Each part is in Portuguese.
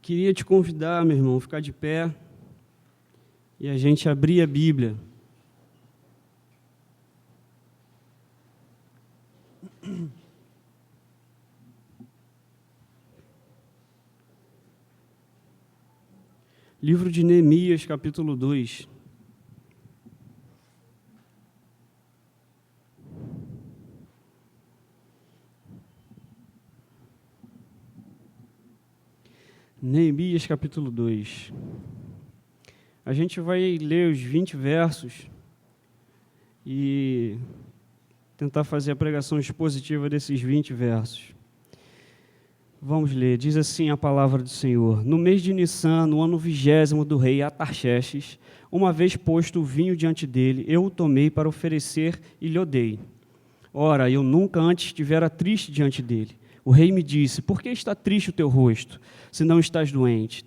Queria te convidar, meu irmão, a ficar de pé e a gente abrir a Bíblia. Livro de Neemias, capítulo 2. Neemias, capítulo 2. A gente vai ler os 20 versos e tentar fazer a pregação expositiva desses 20 versos. Vamos ler. Diz assim a palavra do Senhor: No mês de Nissan, no ano 20º do rei Atarxerxes, uma vez posto o vinho diante dele, eu o tomei para oferecer e lhe dei. Ora, eu nunca antes estivera triste diante dele. O rei me disse: Por que está triste o teu rosto, se não estás doente?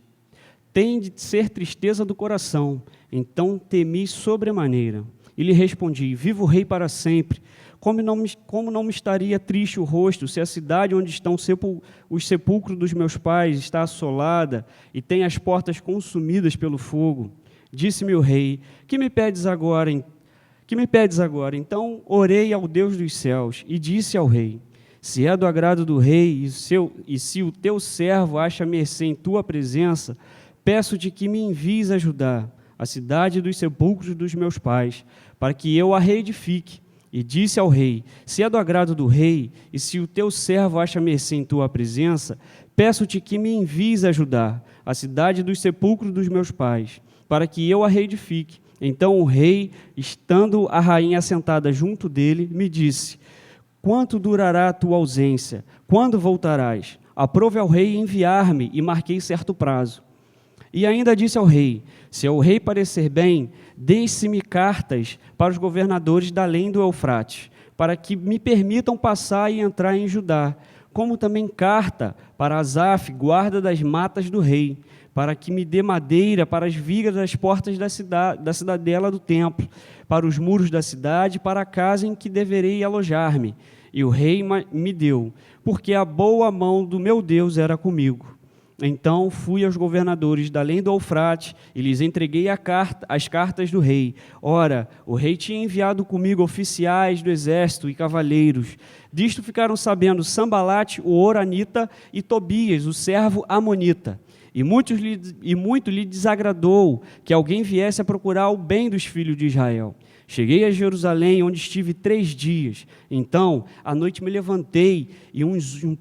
Tem de ser tristeza do coração. Então temi sobremaneira. E lhe respondi: Viva o rei para sempre. Como não me estaria triste o rosto, se a cidade onde estão os sepulcros dos meus pais está assolada e tem as portas consumidas pelo fogo? Disse-me o rei: Que me pedes agora? Então orei ao Deus dos céus e disse ao rei: Se é do agrado do rei e se o teu servo acha mercê em tua presença, peço-te que me envies ajudar a cidade dos sepulcros dos meus pais, para que eu a reedifique. E disse ao rei: Se é do agrado do rei e se o teu servo acha mercê em tua presença, peço-te que me envies ajudar a cidade dos sepulcros dos meus pais, para que eu a reedifique. Então o rei, estando a rainha sentada junto dele, me disse: Quanto durará a tua ausência? Quando voltarás? Aprove ao rei enviar-me, e marquei certo prazo. E ainda disse ao rei: Se ao rei parecer bem, deixe-me cartas para os governadores da além do Eufrates, para que me permitam passar e entrar em Judá, como também carta para Asaf, guarda das matas do rei, para que me dê madeira para as vigas das portas da cidadela do templo, para os muros da cidade, para a casa em que deverei alojar-me. E o rei me deu, porque a boa mão do meu Deus era comigo. Então fui aos governadores da além do Eufrates e lhes entreguei as cartas do rei. Ora, o rei tinha enviado comigo oficiais do exército e cavaleiros. Disto ficaram sabendo Sambalate, o horonita, e Tobias, o servo amonita. E muito lhe desagradou que alguém viesse a procurar o bem dos filhos de Israel. Cheguei a Jerusalém, onde estive 3 dias. Então, à noite me levantei, e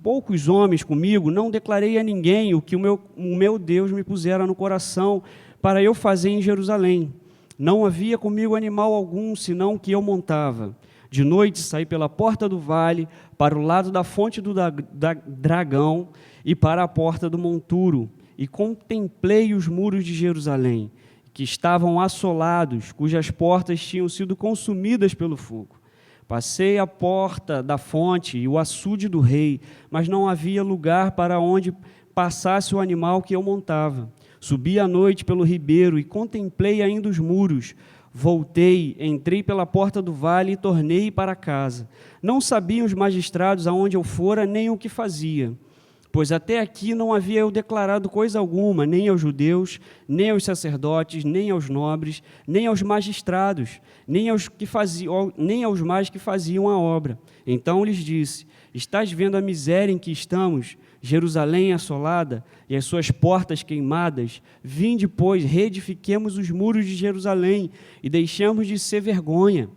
poucos homens comigo, não declarei a ninguém o que o meu Deus me pusera no coração para eu fazer em Jerusalém. Não havia comigo animal algum, senão o que eu montava. De noite saí pela porta do vale, para o lado da fonte do dragão e para a porta do monturo, e contemplei os muros de Jerusalém, que estavam assolados, cujas portas tinham sido consumidas pelo fogo. Passei a porta da fonte e o açude do rei, mas não havia lugar para onde passasse o animal que eu montava. Subi à noite pelo ribeiro e contemplei ainda os muros. Voltei, entrei pela porta do vale e tornei para casa. Não sabiam os magistrados aonde eu fora, nem o que fazia. Pois até aqui não havia eu declarado coisa alguma, nem aos judeus, nem aos sacerdotes, nem aos nobres, nem aos magistrados, nem aos mais que faziam a obra. Então lhes disse: Estás vendo a miséria em que estamos, Jerusalém assolada e as suas portas queimadas? Vinde, pois, reedifiquemos os muros de Jerusalém e deixemos de ser vergonha.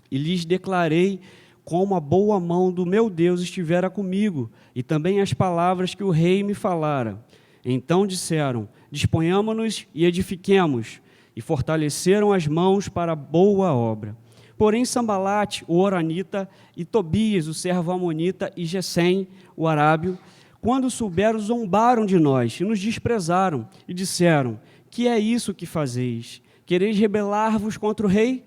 E lhes declarei como a boa mão do meu Deus estivera comigo, e também as palavras que o rei me falara. Então disseram: Disponhamo-nos e edifiquemos, e fortaleceram as mãos para a boa obra. Porém Sambalate, o horonita, e Tobias, o servo amonita, e Gesem, o arábio, quando souberam, zombaram de nós e nos desprezaram, e disseram: Que é isso que fazeis? Quereis rebelar-vos contra o rei?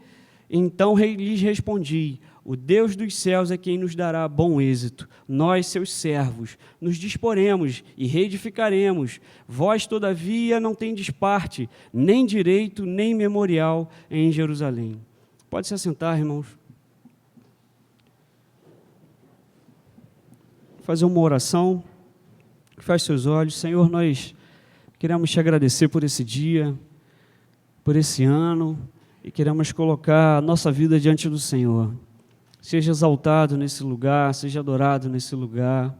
Então o rei lhes respondi: O Deus dos céus é quem nos dará bom êxito. Nós, seus servos, nos disporemos e reedificaremos. Vós, todavia, não tendes parte, nem direito, nem memorial em Jerusalém. Pode se assentar, irmãos. Fazer uma oração. Feche seus olhos. Senhor, nós queremos te agradecer por esse dia, por esse ano, e queremos colocar a nossa vida diante do Senhor. Seja exaltado nesse lugar, seja adorado nesse lugar.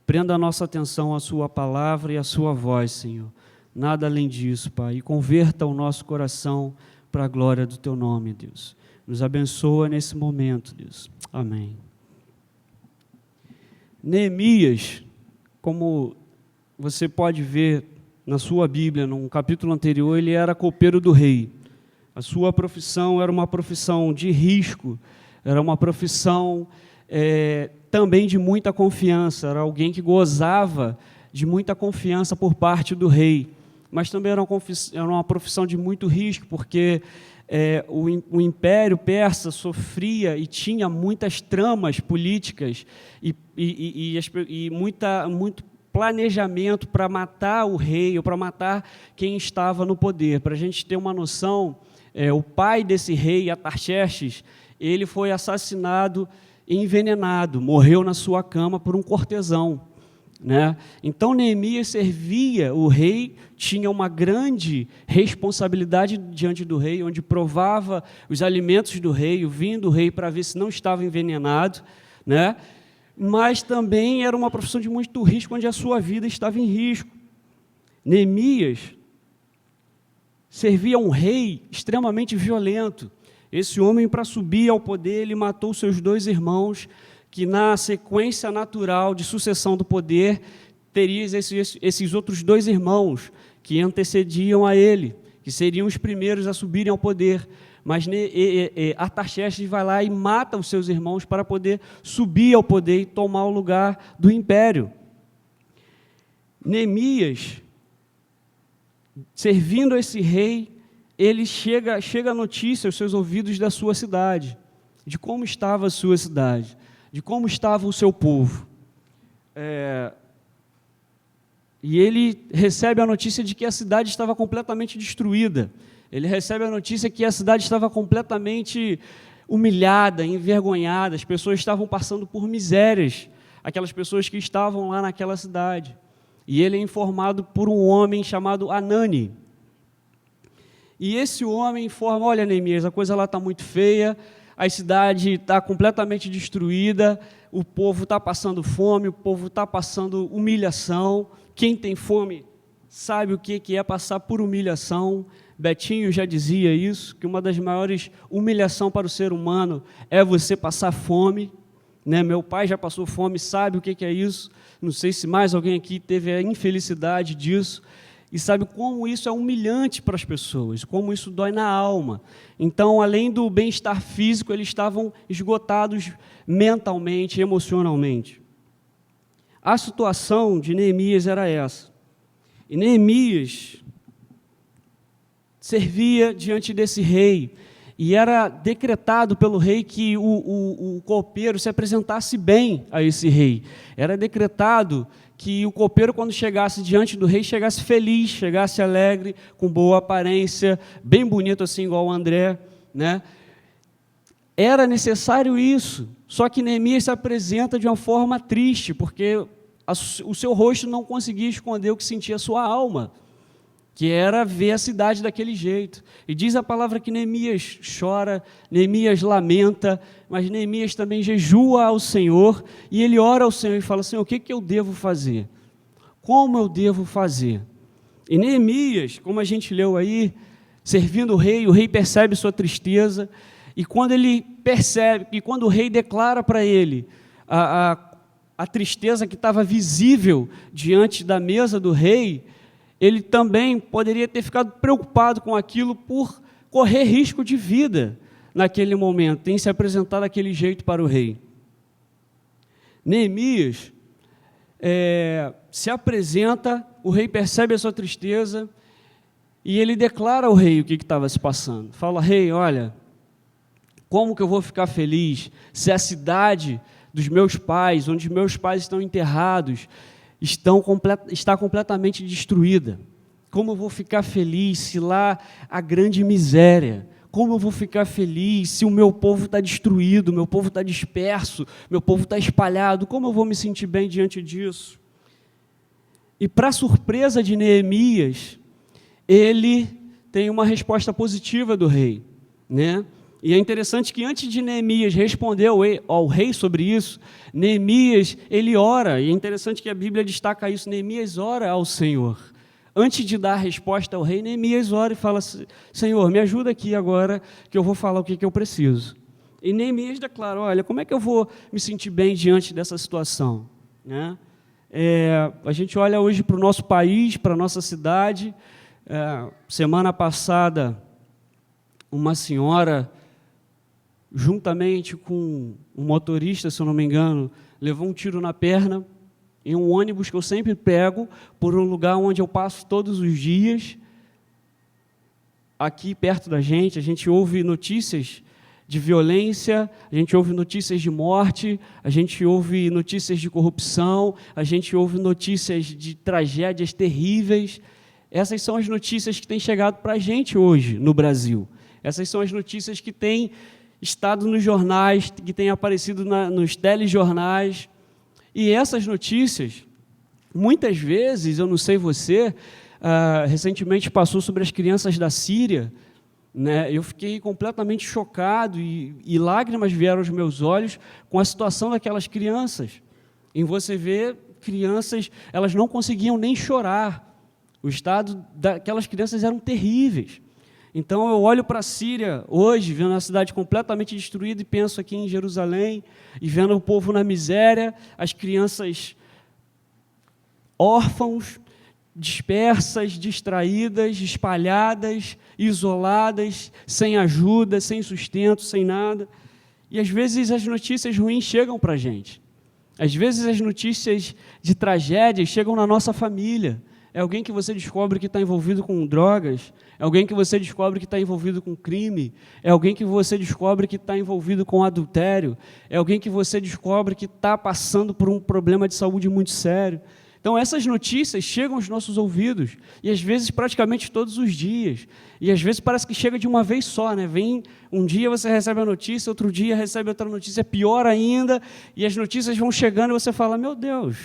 Prenda a nossa atenção à sua palavra e à sua voz, Senhor. Nada além disso, Pai. E converta o nosso coração para a glória do teu nome, Deus. Nos abençoa nesse momento, Deus. Amém. Neemias, como você pode ver na sua Bíblia, num capítulo anterior, ele era copeiro do rei. A sua profissão era uma profissão de risco, era uma profissão também de muita confiança, era alguém que gozava de muita confiança por parte do rei, mas também era uma profissão de muito risco, porque o Império Persa sofria e tinha muitas tramas políticas e muito planejamento para matar o rei ou para matar quem estava no poder. Para a gente ter uma noção, o pai desse rei, Atarxerxes, ele foi assassinado e envenenado, morreu na sua cama por um cortesão, né? Então, Neemias servia o rei, tinha uma grande responsabilidade diante do rei, onde provava os alimentos do rei, o vinho do rei, para ver se não estava envenenado, né? Mas também era uma profissão de muito risco, onde a sua vida estava em risco. Neemias servia um rei extremamente violento. Esse homem, para subir ao poder, ele matou seus 2 irmãos, que na sequência natural de sucessão do poder, teria esses outros 2 irmãos que antecediam a ele, que seriam os primeiros a subirem ao poder. Mas Artaxerxes vai lá e mata os seus irmãos para poder subir ao poder e tomar o lugar do império. Neemias, servindo esse rei, ele chega a notícia aos seus ouvidos da sua cidade, de como estava a sua cidade, de como estava o seu povo. E ele recebe a notícia de que a cidade estava completamente destruída. Ele recebe a notícia que a cidade estava completamente humilhada, envergonhada, as pessoas estavam passando por misérias, aquelas pessoas que estavam lá naquela cidade. E ele é informado por um homem chamado Anani. E esse homem informa: olha, Neemias, a coisa lá está muito feia, a cidade está completamente destruída, o povo está passando fome, o povo está passando humilhação. Quem tem fome sabe o que é passar por humilhação. Betinho já dizia isso, que uma das maiores humilhações para o ser humano é você passar fome, né? Meu pai já passou fome, sabe o que é isso. Não sei se mais alguém aqui teve a infelicidade disso, e sabe como isso é humilhante para as pessoas, como isso dói na alma. Então, além do bem-estar físico, eles estavam esgotados mentalmente, emocionalmente. A situação de Neemias era essa. E Neemias servia diante desse rei, e era decretado pelo rei que o copeiro se apresentasse bem a esse rei. Era decretado que o copeiro, quando chegasse diante do rei, chegasse feliz, chegasse alegre, com boa aparência, bem bonito assim, igual o André, né? Era necessário isso, só que Neemias se apresenta de uma forma triste, porque o seu rosto não conseguia esconder o que sentia a sua alma, que era ver a cidade daquele jeito. E diz a palavra que Neemias chora, Neemias lamenta, mas Neemias também jejua ao Senhor, e ele ora ao Senhor e fala: Senhor, o que eu devo fazer? Como eu devo fazer? E Neemias, como a gente leu aí, servindo o rei percebe sua tristeza, e quando ele percebe, e quando o rei declara para ele a tristeza que estava visível diante da mesa do rei, ele também poderia ter ficado preocupado com aquilo por correr risco de vida naquele momento, em se apresentar daquele jeito para o rei. Neemias se apresenta, o rei percebe a sua tristeza e ele declara ao rei o que estava se passando. Fala: rei, olha, como que eu vou ficar feliz se a cidade dos meus pais, onde meus pais estão enterrados, está completamente destruída? Como eu vou ficar feliz se lá há grande miséria? Como eu vou ficar feliz se o meu povo está destruído, meu povo está disperso, meu povo está espalhado? Como eu vou me sentir bem diante disso? E, para surpresa de Neemias, ele tem uma resposta positiva do rei, né? E é interessante que antes de Neemias responder ao rei sobre isso, Neemias, ele ora, e é interessante que a Bíblia destaca isso, Neemias ora ao Senhor. Antes de dar a resposta ao rei, Neemias ora e fala: Senhor, me ajuda aqui agora, que eu vou falar o que eu preciso. E Neemias declara: olha, como é que eu vou me sentir bem diante dessa situação? Né? A gente olha hoje para o nosso país, para a nossa cidade. Semana passada, uma senhora, juntamente com um motorista, se eu não me engano, levou um tiro na perna em um ônibus que eu sempre pego por um lugar onde eu passo todos os dias. Aqui perto da gente, a gente ouve notícias de violência, a gente ouve notícias de morte, a gente ouve notícias de corrupção, a gente ouve notícias de tragédias terríveis. Essas são as notícias que têm chegado para a gente hoje no Brasil. Essas são as notícias que têm estado nos jornais, que têm aparecido nos telejornais. E essas notícias, muitas vezes, eu não sei você, recentemente passou sobre as crianças da Síria, né? Eu fiquei completamente chocado e lágrimas vieram aos meus olhos com a situação daquelas crianças. E você vê crianças, elas não conseguiam nem chorar. O estado daquelas crianças eram terríveis. Então, eu olho para a Síria hoje, vendo a cidade completamente destruída, e penso aqui em Jerusalém, e vendo o povo na miséria, as crianças órfãos, dispersas, distraídas, espalhadas, isoladas, sem ajuda, sem sustento, sem nada. E, às vezes, as notícias ruins chegam para a gente. Às vezes, as notícias de tragédias chegam na nossa família. É alguém que você descobre que está envolvido com drogas, é alguém que você descobre que está envolvido com crime, é alguém que você descobre que está envolvido com adultério, é alguém que você descobre que está passando por um problema de saúde muito sério. Então, essas notícias chegam aos nossos ouvidos, e às vezes praticamente todos os dias, e às vezes parece que chega de uma vez só, né? Vem, um dia você recebe a notícia, outro dia recebe outra notícia, pior ainda, e as notícias vão chegando e você fala: meu Deus,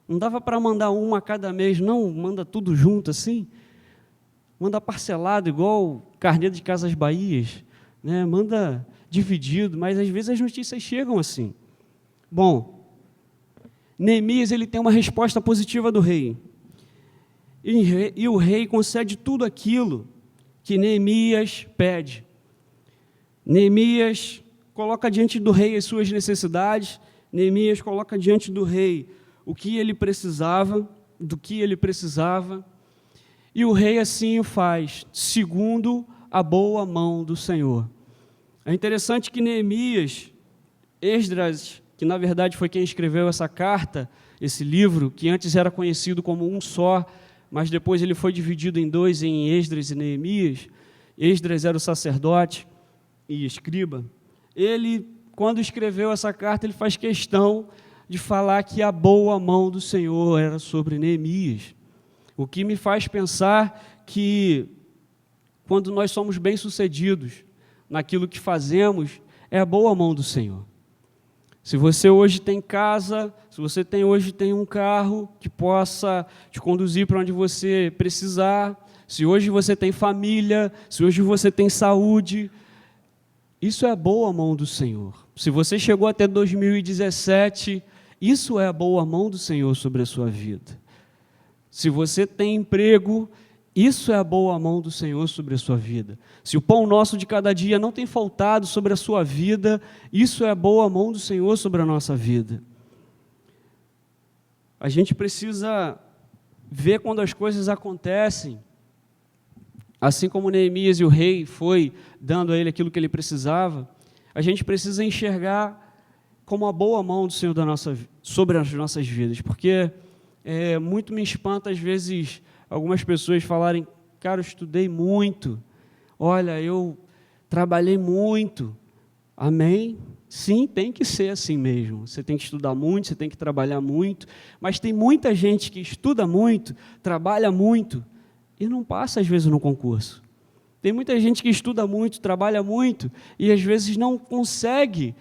não dava para mandar uma a cada mês, não? Manda tudo junto assim? Manda parcelado, igual carnê de Casas Bahias, né? Manda dividido, mas às vezes as notícias chegam assim. Bom, Neemias, ele tem uma resposta positiva do rei. E o rei concede tudo aquilo que Neemias pede. Neemias coloca diante do rei as suas necessidades, Neemias coloca diante do rei o que ele precisava, do que ele precisava, e o rei assim o faz, segundo a boa mão do Senhor. É interessante que Neemias, Esdras, que na verdade foi quem escreveu essa carta, esse livro, que antes era conhecido como um só, mas depois ele foi dividido em dois, em Esdras e Neemias. Esdras era o sacerdote e escriba. Ele, quando escreveu essa carta, ele faz questão de falar que a boa mão do Senhor era sobre Neemias. O que me faz pensar que, quando nós somos bem-sucedidos naquilo que fazemos, é a boa mão do Senhor. Se você hoje tem casa, se você hoje tem um carro que possa te conduzir para onde você precisar, se hoje você tem família, se hoje você tem saúde, isso é a boa mão do Senhor. Se você chegou até 2017, isso é a boa mão do Senhor sobre a sua vida. Se você tem emprego, isso é a boa mão do Senhor sobre a sua vida. Se o pão nosso de cada dia não tem faltado sobre a sua vida, isso é a boa mão do Senhor sobre a nossa vida. A gente precisa ver quando as coisas acontecem, assim como Neemias e o rei foi dando a ele aquilo que ele precisava, a gente precisa enxergar como a boa mão do Senhor sobre as nossas vidas, porque muito me espanta às vezes algumas pessoas falarem: cara, eu estudei muito, olha, eu trabalhei muito. Amém? Sim, tem que ser assim mesmo. Você tem que estudar muito, você tem que trabalhar muito, mas tem muita gente que estuda muito, trabalha muito e não passa às vezes no concurso. Tem muita gente que estuda muito, trabalha muito e às vezes não consegue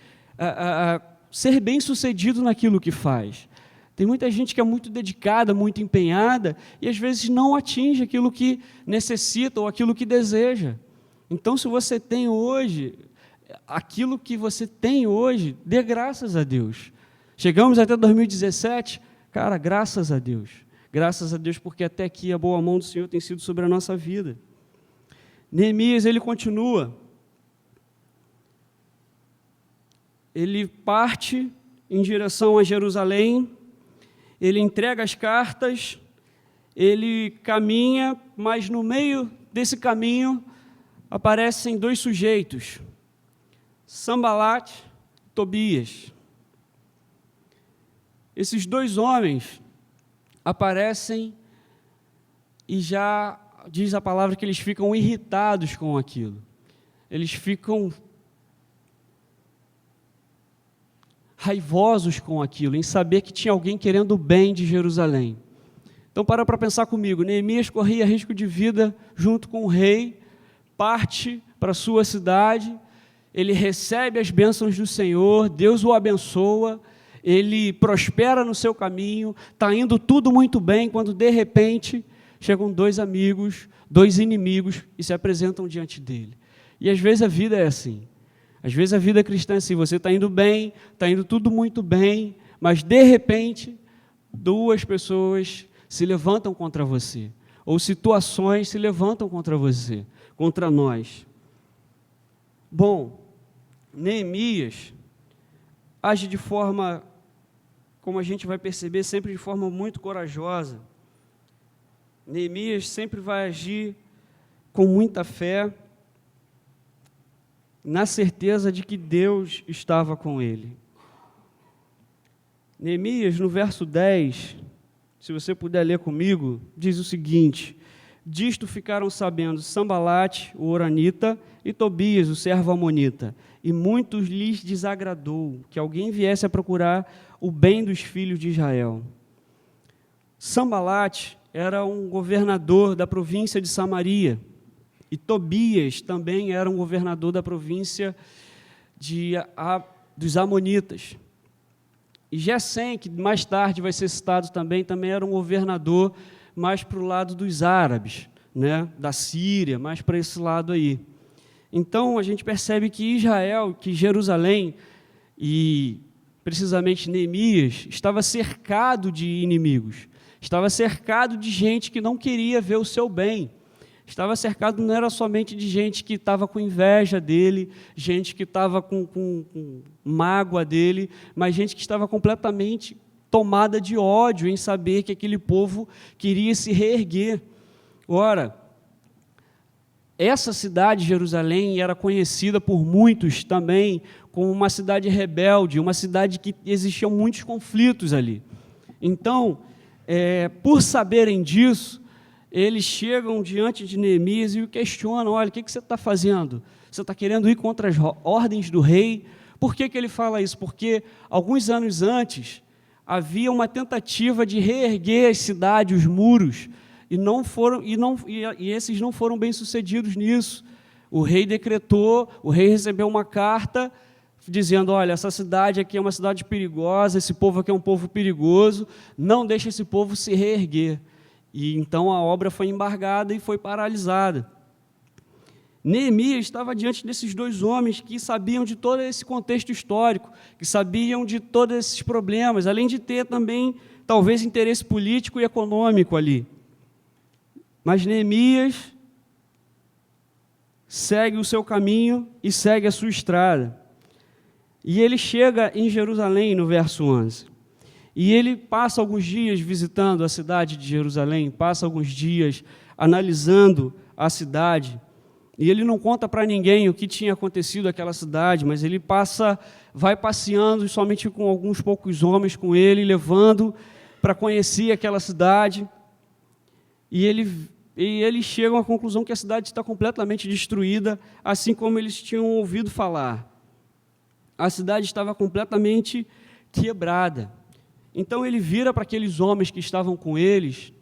ser bem-sucedido naquilo que faz. Tem muita gente que é muito dedicada, muito empenhada, e às vezes não atinge aquilo que necessita ou aquilo que deseja. Então, se você tem hoje, aquilo que você tem hoje, dê graças a Deus. Chegamos até 2017, cara, graças a Deus. Graças a Deus, porque até aqui a boa mão do Senhor tem sido sobre a nossa vida. Neemias, ele continua. Ele parte em direção a Jerusalém, ele entrega as cartas, ele caminha, mas no meio desse caminho aparecem dois sujeitos, Sanbalat e Tobias. Esses dois homens aparecem e já diz a palavra que eles ficam irritados com aquilo. Eles ficam raivosos com aquilo, em saber que tinha alguém querendo o bem de Jerusalém. Então, para pensar comigo, Neemias corria risco de vida junto com o rei, parte para a sua cidade, ele recebe as bênçãos do Senhor, Deus o abençoa, ele prospera no seu caminho, está indo tudo muito bem, quando de repente chegam dois amigos, dois inimigos e se apresentam diante dele. E às vezes a vida é assim. Às vezes a vida cristã é assim, você está indo bem, está indo tudo muito bem, mas de repente, duas pessoas se levantam contra você, ou situações se levantam contra você, contra nós. Bom, Neemias age de forma, como a gente vai perceber, sempre de forma muito corajosa. Neemias sempre vai agir com muita fé, na certeza de que Deus estava com ele. Neemias, no verso 10, se você puder ler comigo, diz o seguinte: disto ficaram sabendo Sanbalat, o horonita, e Tobias, o servo amonita, e muitos lhes desagradou que alguém viesse a procurar o bem dos filhos de Israel. Sanbalat era um governador da província de Samaria, e Tobias também era um governador da província dos Amonitas. E Gesem, que mais tarde vai ser citado também era um governador mais para o lado dos árabes, né, da Síria, mais para esse lado aí. Então, a gente percebe que Israel, que Jerusalém, e precisamente Neemias, estava cercado de inimigos, estava cercado de gente que não queria ver o seu bem. Estava cercado, não era somente de gente que estava com inveja dele, gente que estava com mágoa dele, mas gente que estava completamente tomada de ódio em saber que aquele povo queria se reerguer. Ora, essa cidade, Jerusalém, era conhecida por muitos também como uma cidade rebelde, uma cidade que existiam muitos conflitos ali. Então, por saberem disso, eles chegam diante de Neemias e o questionam: olha, o que você está fazendo? Você está querendo ir contra as ordens do rei? Por que ele fala isso? Porque alguns anos antes havia uma tentativa de reerguer a cidade, os muros, e esses não foram bem sucedidos nisso. O rei decretou, o rei recebeu uma carta dizendo: olha, essa cidade aqui é uma cidade perigosa, esse povo aqui é um povo perigoso, não deixe esse povo se reerguer. E então a obra foi embargada e foi paralisada. Neemias estava diante desses dois homens que sabiam de todo esse contexto histórico, que sabiam de todos esses problemas, além de ter também, talvez, interesse político e econômico ali. Mas Neemias segue o seu caminho e segue a sua estrada. E ele chega em Jerusalém, no verso 11. E ele passa alguns dias visitando a cidade de Jerusalém, passa alguns dias analisando a cidade, e ele não conta para ninguém o que tinha acontecido naquela cidade, mas ele vai passeando somente com alguns poucos homens com ele, levando para conhecer aquela cidade, e eles chegam à conclusão que a cidade está completamente destruída, assim como eles tinham ouvido falar. A cidade estava completamente quebrada. Então ele vira para aqueles homens que estavam com ele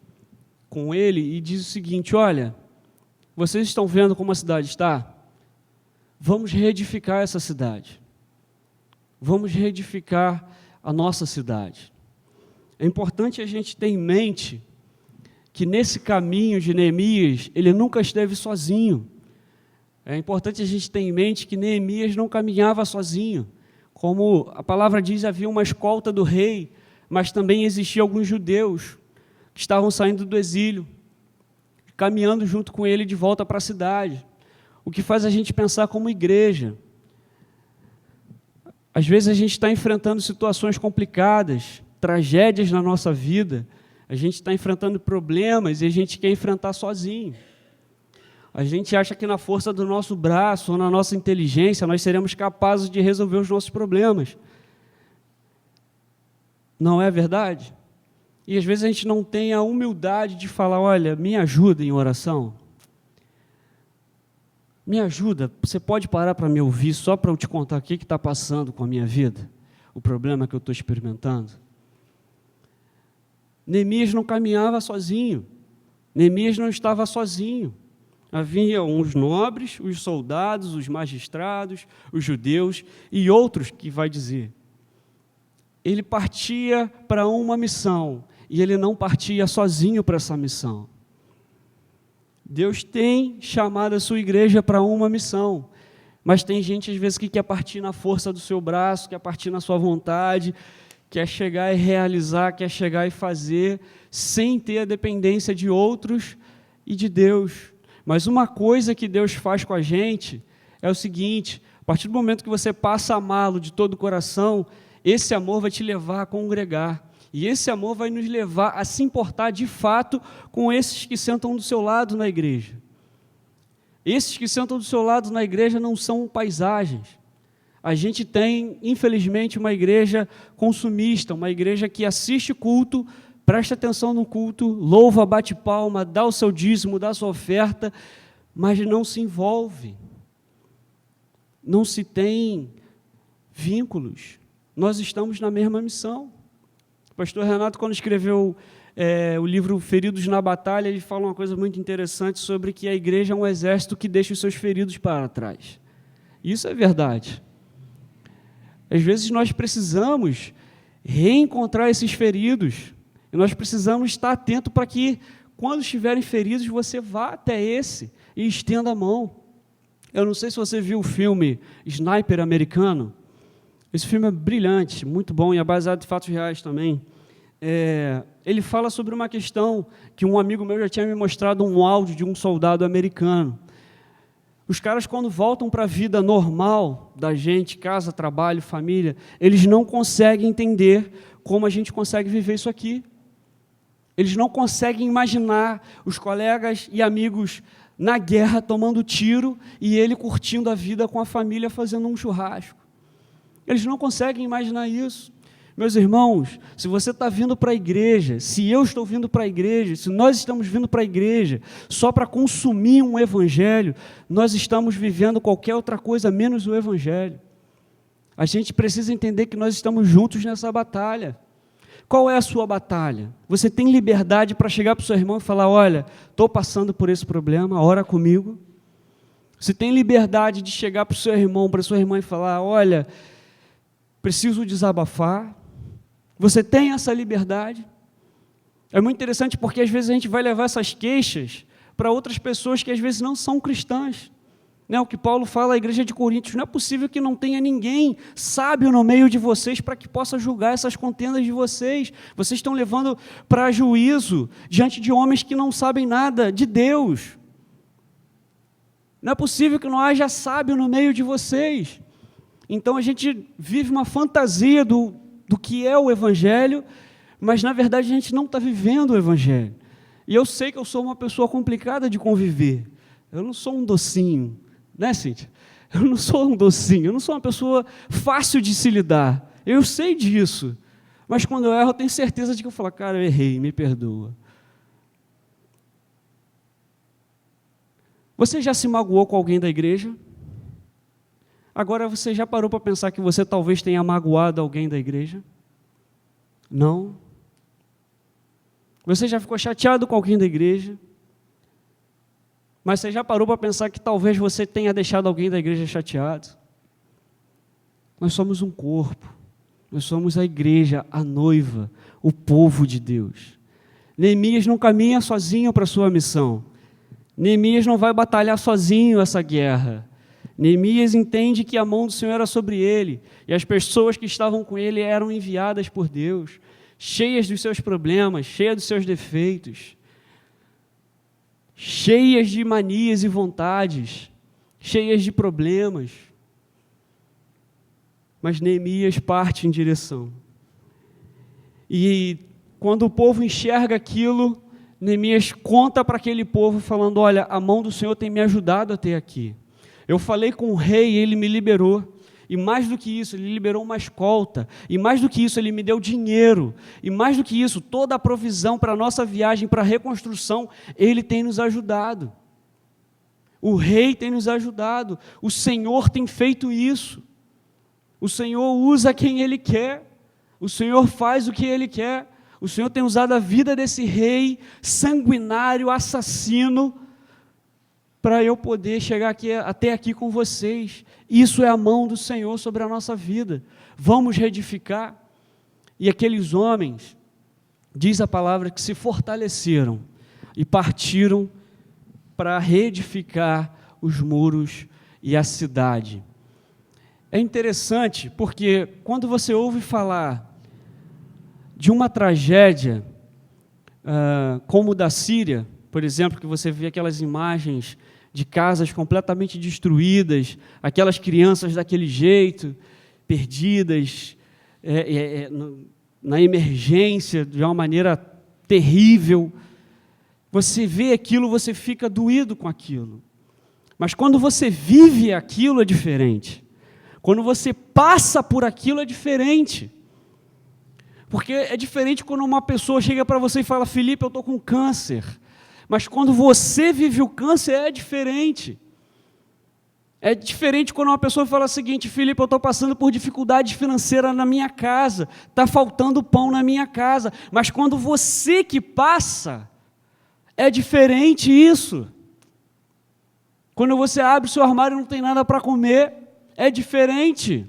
e diz o seguinte: olha, vocês estão vendo como a cidade está? Vamos reedificar essa cidade. Vamos reedificar a nossa cidade. É importante a gente ter em mente que nesse caminho de Neemias, ele nunca esteve sozinho. É importante a gente ter em mente que Neemias não caminhava sozinho. Como a palavra diz, havia uma escolta do rei, mas também existiam alguns judeus que estavam saindo do exílio, caminhando junto com ele de volta para a cidade. O que faz a gente pensar como igreja. Às vezes a gente está enfrentando situações complicadas, tragédias na nossa vida, a gente está enfrentando problemas e a gente quer enfrentar sozinho. A gente acha que na força do nosso braço ou na nossa inteligência nós seremos capazes de resolver os nossos problemas. Não é verdade? E às vezes a gente não tem a humildade de falar, olha, me ajuda em oração. Me ajuda, você pode parar para me ouvir só para eu te contar o que está passando com a minha vida? O problema que eu estou experimentando? Neemias não caminhava sozinho. Neemias não estava sozinho. Havia uns nobres, os soldados, os magistrados, os judeus e outros que vai dizer. Ele partia para uma missão e ele não partia sozinho para essa missão. Deus tem chamado a sua igreja para uma missão, mas tem gente às vezes que quer partir na força do seu braço, quer partir na sua vontade, quer chegar e realizar, quer chegar e fazer, sem ter a dependência de outros e de Deus. Mas uma coisa que Deus faz com a gente é o seguinte, a partir do momento que você passa a amá-lo de todo o coração, esse amor vai te levar a congregar. E esse amor vai nos levar a se importar de fato com esses que sentam do seu lado na igreja. Esses que sentam do seu lado na igreja não são paisagens. A gente tem, infelizmente, uma igreja consumista, uma igreja que assiste culto, presta atenção no culto, louva, bate palma, dá o seu dízimo, dá a sua oferta, mas não se envolve. Não se tem vínculos. Nós estamos na mesma missão. O pastor Renato, quando escreveu o livro Feridos na Batalha, ele fala uma coisa muito interessante sobre que a igreja é um exército que deixa os seus feridos para trás. Isso é verdade. Às vezes nós precisamos reencontrar esses feridos, e nós precisamos estar atento para que, quando estiverem feridos, você vá até esse e estenda a mão. Eu não sei se você viu o filme Sniper Americano. Esse filme é brilhante, muito bom, e é baseado em fatos reais também. Ele fala sobre uma questão que um amigo meu já tinha me mostrado um áudio de um soldado americano. Os caras, quando voltam para a vida normal da gente, casa, trabalho, família, eles não conseguem entender como a gente consegue viver isso aqui. Eles não conseguem imaginar os colegas e amigos na guerra tomando tiro e ele curtindo a vida com a família fazendo um churrasco. Eles não conseguem imaginar isso. Meus irmãos, se você está vindo para a igreja, se eu estou vindo para a igreja, se nós estamos vindo para a igreja só para consumir um evangelho, nós estamos vivendo qualquer outra coisa menos o evangelho. A gente precisa entender que nós estamos juntos nessa batalha. Qual é a sua batalha? Você tem liberdade para chegar para o seu irmão e falar, olha, estou passando por esse problema, ora comigo. Você tem liberdade de chegar para o seu irmão, para a sua irmã e falar, olha, preciso desabafar. Você tem essa liberdade? É muito interessante porque às vezes a gente vai levar essas queixas para outras pessoas que às vezes não são cristãs. O que Paulo fala à igreja de Coríntios, não é possível que não tenha ninguém sábio no meio de vocês para que possa julgar essas contendas de vocês. Vocês estão levando para juízo diante de homens que não sabem nada de Deus. Não é possível que não haja sábio no meio de vocês. Então a gente vive uma fantasia do que é o Evangelho, mas na verdade a gente não está vivendo o Evangelho. E eu sei que eu sou uma pessoa complicada de conviver. Eu não sou um docinho, né, Cíntia? Eu não sou um docinho, eu não sou uma pessoa fácil de se lidar. Eu sei disso. Mas quando eu erro, eu tenho certeza de que eu falo, cara, eu errei, me perdoa. Você já se magoou com alguém da igreja? Agora, você já parou para pensar que você talvez tenha magoado alguém da igreja? Não? Você já ficou chateado com alguém da igreja? Mas você já parou para pensar que talvez você tenha deixado alguém da igreja chateado? Nós somos um corpo. Nós somos a igreja, a noiva, o povo de Deus. Neemias não caminha sozinho para a sua missão. Neemias não vai batalhar sozinho essa guerra. Neemias entende que a mão do Senhor era sobre ele, e as pessoas que estavam com ele eram enviadas por Deus, cheias dos seus problemas, cheias dos seus defeitos, cheias de manias e vontades, cheias de problemas. Mas Neemias parte em direção. E quando o povo enxerga aquilo, Neemias conta para aquele povo falando: olha, a mão do Senhor tem me ajudado até aqui. Eu falei com o rei e ele me liberou. E mais do que isso, ele liberou uma escolta. E mais do que isso, ele me deu dinheiro. E mais do que isso, toda a provisão para a nossa viagem, para a reconstrução, ele tem nos ajudado. O rei tem nos ajudado. O Senhor tem feito isso. O Senhor usa quem Ele quer. O Senhor faz o que Ele quer. O Senhor tem usado a vida desse rei sanguinário, assassino, para eu poder chegar até aqui com vocês. Isso é a mão do Senhor sobre a nossa vida. Vamos reedificar. E aqueles homens, diz a palavra, que se fortaleceram e partiram para reedificar os muros e a cidade. É interessante porque quando você ouve falar de uma tragédia como o da Síria, por exemplo, que você vê aquelas imagens de casas completamente destruídas, aquelas crianças daquele jeito, perdidas, na emergência, de uma maneira terrível. Você vê aquilo, você fica doído com aquilo. Mas quando você vive aquilo, é diferente. Quando você passa por aquilo, é diferente. Porque é diferente quando uma pessoa chega para você e fala: Felipe, eu estou com câncer. Mas quando você vive o câncer, é diferente. É diferente quando uma pessoa fala o seguinte: Felipe, eu estou passando por dificuldade financeira na minha casa, está faltando pão na minha casa. Mas quando você que passa, é diferente isso. Quando você abre o seu armário e não tem nada para comer, é diferente.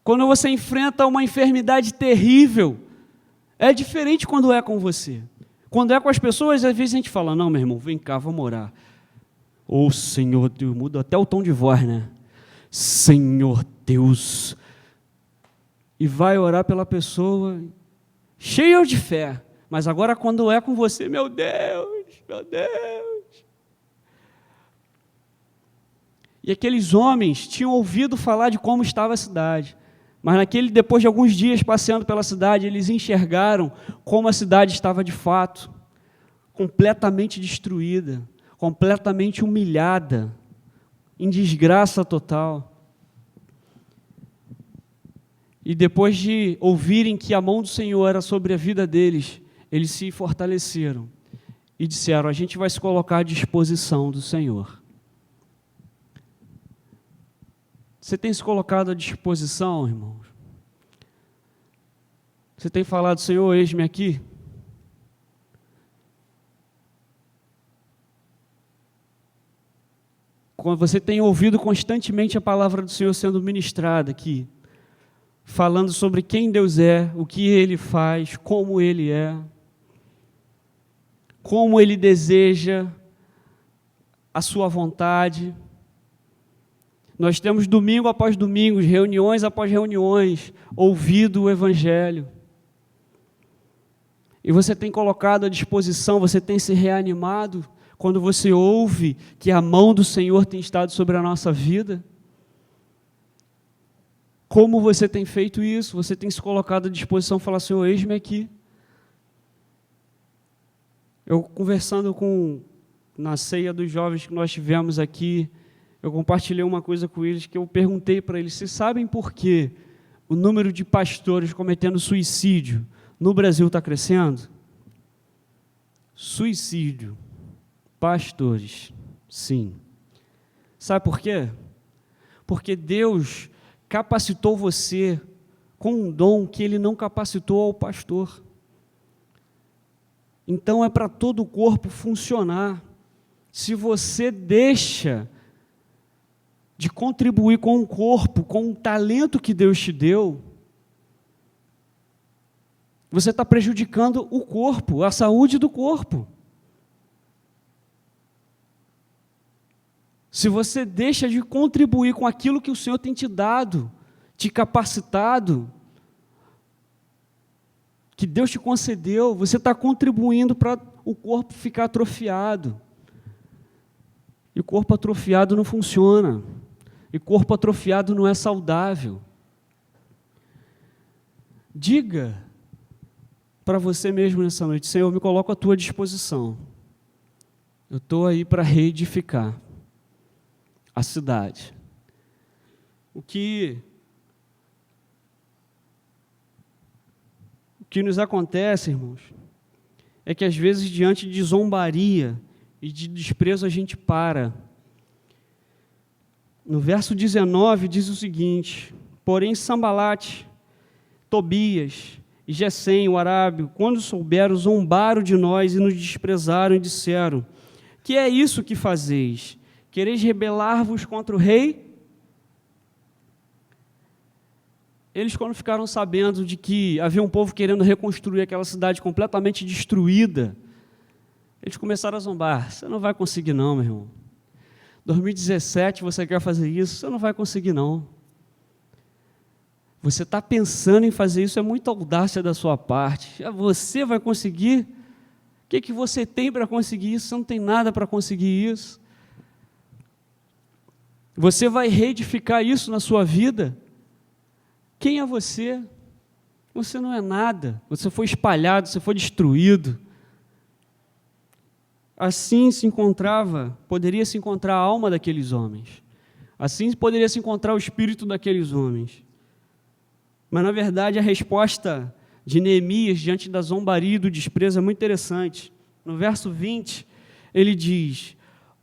Quando você enfrenta uma enfermidade terrível, é diferente quando é com você. Quando é com as pessoas, às vezes a gente fala: não, meu irmão, vem cá, vamos orar. Ô Senhor Deus, muda até o tom de voz, né? Senhor Deus. E vai orar pela pessoa, cheio de fé. Mas agora quando é com você, meu Deus, meu Deus. E aqueles homens tinham ouvido falar de como estava a cidade. Mas depois de alguns dias passeando pela cidade, eles enxergaram como a cidade estava de fato, completamente destruída, completamente humilhada, em desgraça total. E depois de ouvirem que a mão do Senhor era sobre a vida deles, eles se fortaleceram e disseram: a gente vai se colocar à disposição do Senhor. Você tem se colocado à disposição, irmãos? Você tem falado: Senhor, eis-me aqui? Quando você tem ouvido constantemente a palavra do Senhor sendo ministrada aqui, falando sobre quem Deus é, o que Ele faz, como Ele é, como Ele deseja a sua vontade. Nós temos domingo após domingo, reuniões após reuniões, ouvido o Evangelho. E você tem colocado à disposição, você tem se reanimado quando você ouve que a mão do Senhor tem estado sobre a nossa vida? Como você tem feito isso? Você tem se colocado à disposição e falar: Senhor, eis-me aqui. Eu conversando na ceia dos jovens que nós tivemos aqui, eu compartilhei uma coisa com eles, que eu perguntei para eles: vocês sabem por que o número de pastores cometendo suicídio no Brasil está crescendo? Suicídio, pastores, sim. Sabe por quê? Porque Deus capacitou você com um dom que Ele não capacitou ao pastor. Então é para todo o corpo funcionar. Se você deixa de contribuir com o corpo, com o talento que Deus te deu, você está prejudicando o corpo, a saúde do corpo. Se você deixa de contribuir com aquilo que o Senhor tem te dado, te capacitado, que Deus te concedeu, você está contribuindo para o corpo ficar atrofiado. E o corpo atrofiado não funciona. E corpo atrofiado não é saudável. Diga para você mesmo nessa noite: Senhor, me coloco à tua disposição. Eu estou aí para reedificar a cidade. O que nos acontece, irmãos, é que às vezes diante de zombaria e de desprezo a gente para. No verso 19 diz o seguinte: porém Sambalate, Tobias e Gesem, o arábio, quando souberam, zombaram de nós e nos desprezaram e disseram: que é isso que fazeis? Quereis rebelar-vos contra o rei? Eles, quando ficaram sabendo de que havia um povo querendo reconstruir aquela cidade completamente destruída, eles começaram a zombar. Você não vai conseguir não, meu irmão. 2017 você quer fazer isso? Você não vai conseguir não. Você está pensando em fazer isso, é muita audácia da sua parte. Você vai conseguir? O que você tem para conseguir isso? Você não tem nada para conseguir isso. Você vai reedificar isso na sua vida? Quem é você? Você não é nada. Você foi espalhado, você foi destruído. Assim poderia se encontrar a alma daqueles homens. Assim poderia se encontrar o espírito daqueles homens. Mas, na verdade, a resposta de Neemias diante da zombaria e do desprezo é muito interessante. No verso 20, ele diz: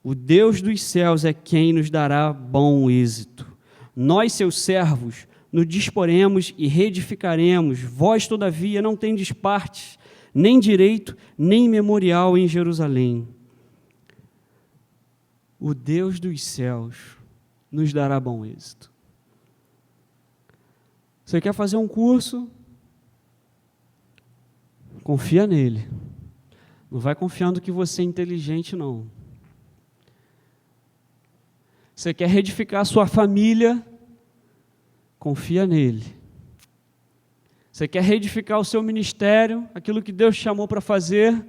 o Deus dos céus é quem nos dará bom êxito. Nós, seus servos, nos disporemos e reedificaremos. Vós, todavia, não tendes parte, nem direito, nem memorial em Jerusalém. O Deus dos céus nos dará bom êxito. Você quer fazer um curso? Confia nele. Não vai confiando que você é inteligente, não. Você quer reedificar a sua família? Confia nele. Você quer reedificar o seu ministério, aquilo que Deus te chamou para fazer?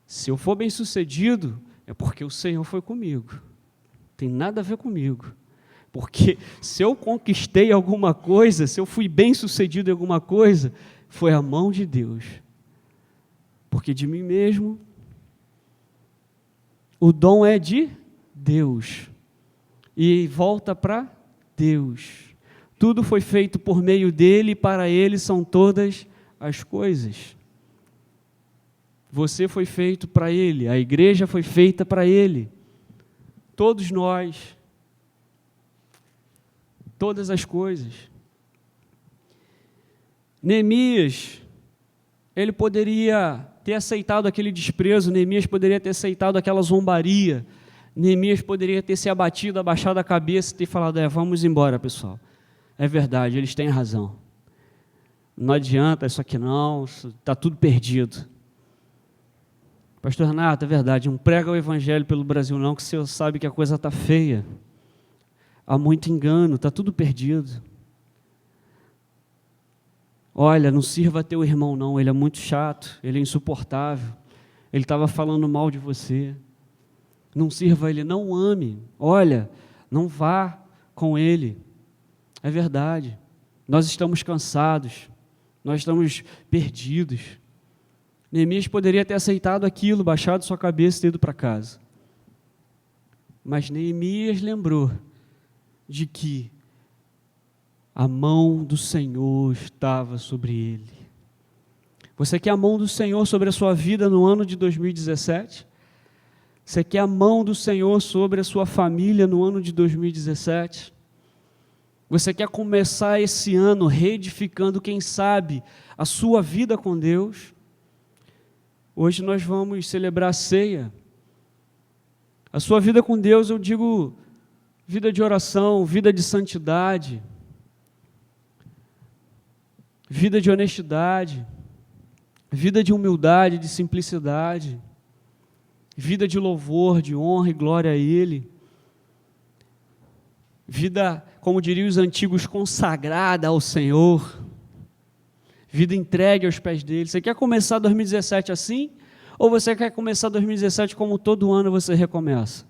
Se eu for bem-sucedido, é porque o Senhor foi comigo. Tem nada a ver comigo. Porque se eu conquistei alguma coisa, se eu fui bem-sucedido em alguma coisa, foi a mão de Deus. Porque de mim mesmo, o dom é de Deus. E volta para Deus. Tudo foi feito por meio dele e para ele são todas as coisas. Você foi feito para ele, a igreja foi feita para ele. Todos nós. Todas as coisas. Neemias, ele poderia ter aceitado aquele desprezo, Neemias poderia ter aceitado aquela zombaria, Neemias poderia ter se abatido, abaixado a cabeça e ter falado: vamos embora, pessoal. É verdade, eles têm razão. Não adianta isso aqui não, está tudo perdido. Pastor Renato, é verdade, não prega o evangelho pelo Brasil não, que o senhor sabe que a coisa está feia. Há muito engano, está tudo perdido. Olha, não sirva teu irmão não, ele é muito chato, ele é insuportável, ele estava falando mal de você. Não sirva ele, não o ame. Olha, não vá com ele. É verdade, nós estamos cansados, nós estamos perdidos. Neemias poderia ter aceitado aquilo, baixado sua cabeça e ter ido para casa. Mas Neemias lembrou de que a mão do Senhor estava sobre ele. Você quer a mão do Senhor sobre a sua vida no ano de 2017? Você quer a mão do Senhor sobre a sua família no ano de 2017? Você quer começar esse ano reedificando, quem sabe, a sua vida com Deus? Hoje nós vamos celebrar a ceia. A sua vida com Deus, eu digo, vida de oração, vida de santidade, vida de honestidade, vida de humildade, de simplicidade, vida de louvor, de honra e glória a Ele, vida, como diriam os antigos, consagrada ao Senhor, vida entregue aos pés dele. Você quer começar 2017 assim? Ou você quer começar 2017 como todo ano você recomeça?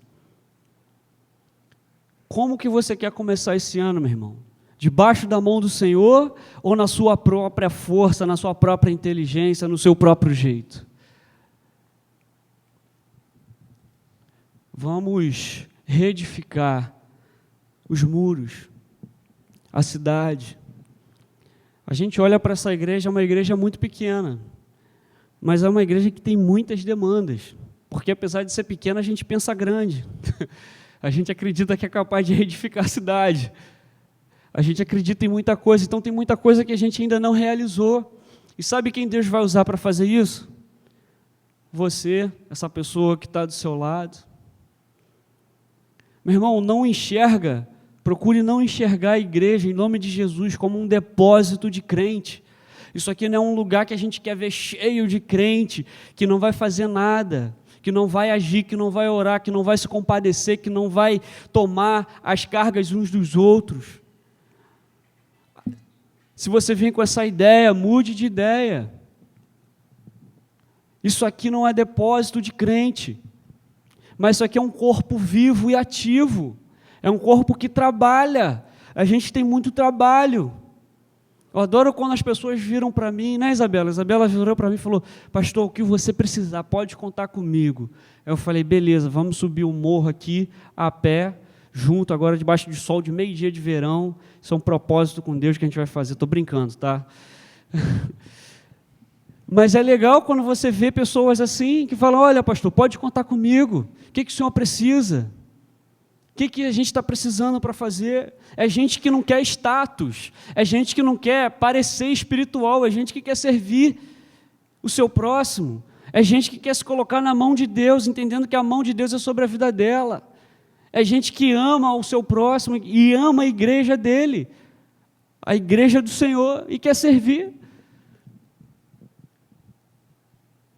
Como que você quer começar esse ano, meu irmão? Debaixo da mão do Senhor ou na sua própria força, na sua própria inteligência, no seu próprio jeito? Vamos reedificar os muros, a cidade. A gente olha para essa igreja, é uma igreja muito pequena, mas é uma igreja que tem muitas demandas, porque apesar de ser pequena, a gente pensa grande. A gente acredita que é capaz de reedificar a cidade. A gente acredita em muita coisa, então tem muita coisa que a gente ainda não realizou. E sabe quem Deus vai usar para fazer isso? Você, essa pessoa que está do seu lado. Meu irmão, não enxerga, procure não enxergar a igreja, em nome de Jesus, como um depósito de crente. Isso aqui não é um lugar que a gente quer ver cheio de crente, que não vai fazer nada, que não vai agir, que não vai orar, que não vai se compadecer, que não vai tomar as cargas uns dos outros. Se você vem com essa ideia, mude de ideia. Isso aqui não é depósito de crente, mas isso aqui é um corpo vivo e ativo, é um corpo que trabalha, a gente tem muito trabalho. Eu adoro quando as pessoas viram para mim, né, Isabela? Isabela virou para mim e falou: pastor, o que você precisar, pode contar comigo. Eu falei: beleza, vamos subir o morro aqui, a pé, junto, agora debaixo de sol, de meio-dia de verão. Isso é um propósito com Deus que a gente vai fazer. Estou brincando, tá? Mas é legal quando você vê pessoas assim, que falam: olha, pastor, pode contar comigo. O que o senhor precisa? O que a gente está precisando para fazer? É gente que não quer status, é gente que não quer parecer espiritual, é gente que quer servir o seu próximo, é gente que quer se colocar na mão de Deus, entendendo que a mão de Deus é sobre a vida dela, é gente que ama o seu próximo e ama a igreja dele, a igreja do Senhor, e quer servir.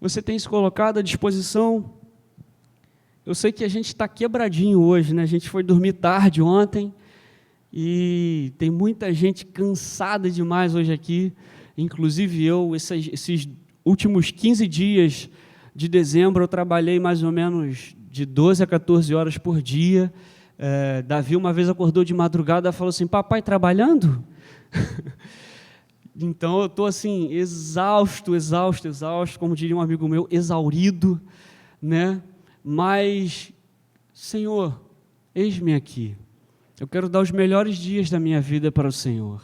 Você tem se colocado à disposição? Eu sei que a gente está quebradinho hoje, né? A gente foi dormir tarde ontem e tem muita gente cansada demais hoje aqui, inclusive eu. Esses últimos 15 dias de dezembro eu trabalhei mais ou menos de 12 a 14 horas por dia. Davi uma vez acordou de madrugada e falou assim: papai, trabalhando? Então eu estou assim, exausto, como diria um amigo meu, exaurido, né? Mas, Senhor, eis-me aqui. Eu quero dar os melhores dias da minha vida para o Senhor.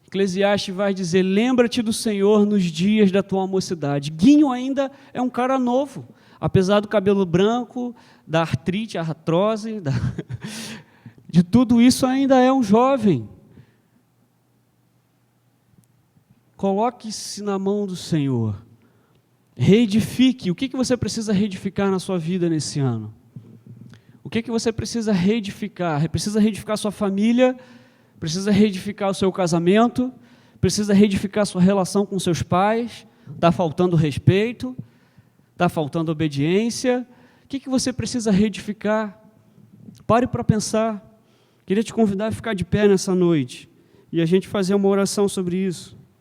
Eclesiastes vai dizer: lembra-te do Senhor nos dias da tua mocidade. Guinho ainda é um cara novo, apesar do cabelo branco, da artrite, artrose, de tudo isso ainda é um jovem. Coloque-se na mão do Senhor. Reedifique. O que você precisa reedificar na sua vida nesse ano? O que você precisa reedificar? Precisa reedificar a sua família, precisa reedificar o seu casamento, precisa reedificar a sua relação com seus pais, está faltando respeito, está faltando obediência. O que você precisa reedificar? Pare para pensar. Queria te convidar a ficar de pé nessa noite e a gente fazer uma oração sobre isso.